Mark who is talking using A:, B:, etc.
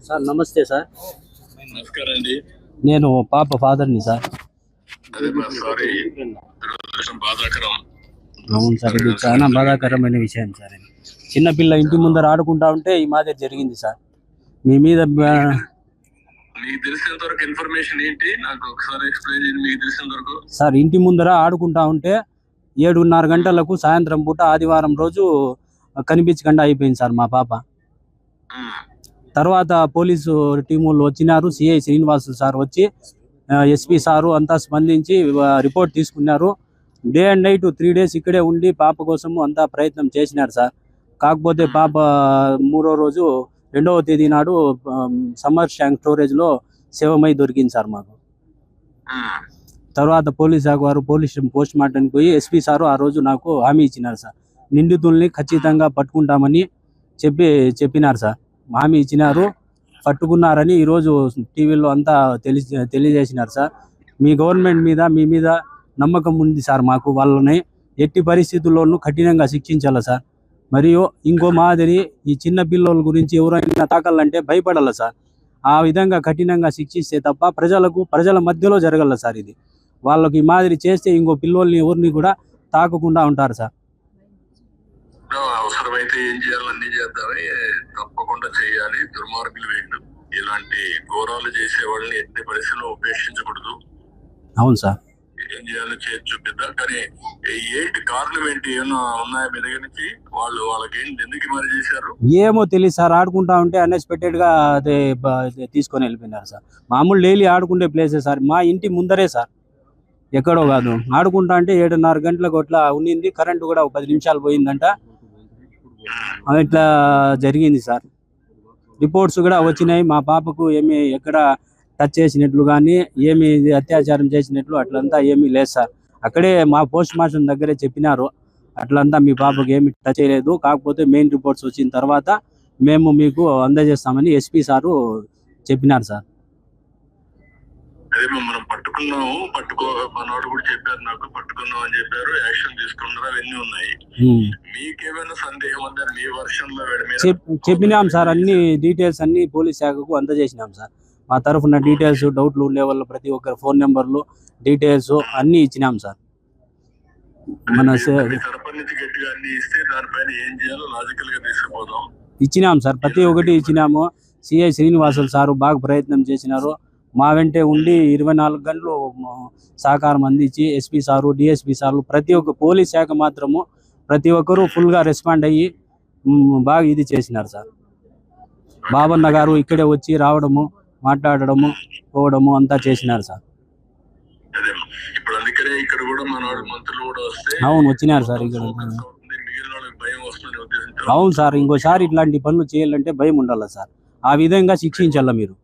A: Sir నమస్తే sir.
B: నమస్కారం అండి.
A: నేను పాప ఫాదర్ని సార్. అవును సార్, ఇది చాలా బాధాకరమైన విషయం సార్. చిన్నపిల్ల ఇంటి ముందర ఆడుకుంటా ఉంటే ఈ మాదిరి జరిగింది సార్. మీ మీద
B: మీకు తెలిసినంత వరకు ఇన్ఫర్మేషన్ ఏంటి నాకు ఒకసారి ఎక్స్ప్లెయిన్ చేయండి. మీకు తెలిసినంత వరకు
A: సార్, ఇంటి ముందర ఆడుకుంటా ఉంటే 7:30 గంటలకు సాయంత్రం పూట ఆదివారం రోజు కనిపించకుండా అయిపోయింది సార్ మా పాప. తర్వాత పోలీసు టీములు వచ్చినారు. సిఐ శ్రీనివాసులు సార్ వచ్చి ఎస్పీ సారు అంతా స్పందించి రిపోర్ట్ తీసుకున్నారు. డే అండ్ నైట్ 3 days ఇక్కడే ఉండి పాప కోసము అంతా ప్రయత్నం చేసినారు సార్. కాకపోతే పాప 3వ రోజు 2వ తేదీ నాడు సమ్మర్ ట్యాంక్ స్టోరేజ్లో శవమై దొరికింది సార్ మాకు. తర్వాత పోలీస్ శాఖ వారు పోస్ట్ మార్టంకి పోయి ఎస్పీ సారు ఆ రోజు నాకు హామీ ఇచ్చినారు సార్. నిందితుల్ని ఖచ్చితంగా పట్టుకుంటామని చెప్పినారు సార్. హామీ ఇచ్చినారు, పట్టుకున్నారని ఈరోజు టీవీలో అంతా తెలియజేసినారు సార్. మీ గవర్నమెంట్ మీద మీ మీద నమ్మకం ఉంది సార్ మాకు. వాళ్ళని ఎట్టి పరిస్థితుల్లోనూ కఠినంగా శిక్షించాలి సార్. మరియు ఇంకో మాదిరి ఈ చిన్న పిల్లల గురించి ఎవరైనా తాకాలంటే భయపడాలి సార్. ఆ విధంగా కఠినంగా శిక్షిస్తే తప్ప ప్రజల మధ్యలో జరగల సార్. ఇది వాళ్ళకి ఈ మాదిరి చేస్తే ఇంకో పిల్లల్ని ఎవరిని కూడా తాకకుండా ఉంటారు సార్.
B: అవసరమైతే ఏం చేయాలో అన్ని చేద్దామని తప్పకుండా చేయాలి. దుర్మార్గులు వీళ్ళు. ఇలాంటి ఘోరాలు చేసే వాళ్ళని ఎట్టి పరిస్థితుల్లో ఉపేక్షించకూడదు.
A: అవును సార్,
B: ఏం చేయాలో చేసి చూపిద్దాం. కానీ ఏంటి కారణం ఏంటి, ఏమన్నా ఉన్నాయా మీ దగ్గర నుంచి? వాళ్ళకి ఏంటి, ఎందుకు మరి చేశారు
A: ఏమో తెలియదు సార్. ఆడుకుంటా ఉంటే అన్ఎక్స్పెక్టెడ్ గా అదే తీసుకొని వెళ్ళిపోయినారు సార్. మామూలు డైలీ ఆడుకుంటే ప్లేసే సార్, మా ఇంటి ముందరే సార్, ఎక్కడో కాదు. ఆడుకుంటా అంటే 7:30 గంటలకు అట్లా ఉన్నింది. కరెంటు కూడా 10 నిమిషాలు పోయిందంట. ఇట్లా జరిగింది సార్. రిపోర్ట్స్ కూడా వచ్చినాయి. మా పాపకు ఏమి ఎక్కడ టచ్ చేసినట్లు కానీ ఏమి అత్యాచారం చేసినట్లు అట్లంతా ఏమీ లేదు సార్. అక్కడే మా పోస్ట్ మార్టం దగ్గరే చెప్పినారు, అట్లంతా మీ పాపకు ఏమి టచ్ చేయలేదు. కాకపోతే మెయిన్ రిపోర్ట్స్ వచ్చిన తర్వాత మేము మీకు అందజేస్తామని ఎస్పీ సారు చెప్పినారు సార్.
B: అదే మనం పట్టుకున్నాము, మనోడు కూడా చెప్పారు నాకు, పట్టుకున్నాం అని చెప్పారు, యాక్షన్ తీసుకున్నారు, అవన్నీ ఉన్నాయి. మీకేమైనా సందేహం ఉందా? మీ వర్షన్ లో
A: చెప్పినాం సార్. అన్ని డీటెయిల్స్ అన్ని పోలీస్ శాఖకు అందజేసినాం సార్. మా తరఫున డీటెయిల్స్, డౌట్లు ఉండే వాళ్ళ ప్రతి ఒక్కరి ఫోన్ నెంబర్లు, డీటెయిల్స్ అన్ని ఇచ్చినాం సార్. మన ఇచ్చినాం సార్, ప్రతి ఒక్కటి ఇచ్చినాము. సిఐ శ్రీనివాసులు సారు బాగా ప్రయత్నం చేసినారు. మా వెంటే ఉండి 24 గంటలు సహకారం అందించి ఎస్పీ సారు, డిఎస్పీ సార్లు, ప్రతి ఒక్క పోలీస్ శాఖ మాత్రము ప్రతి ఒక్కరూ ఫుల్గా రెస్పాండ్ అయ్యి బాగా ఇది చేసినారు సార్. బాబన్న గారు ఇక్కడే వచ్చి రావడము, మాట్లాడడము, పోవడము అంతా చేసినారు సార్. అవును, వచ్చినారు సార్ ఇక్కడ. అవును సార్, ఇంకోసారి ఇట్లాంటి పనులు చేయాలంటే భయం ఉండాలి సార్. ఆ విధంగా శిక్షించాల మీరు.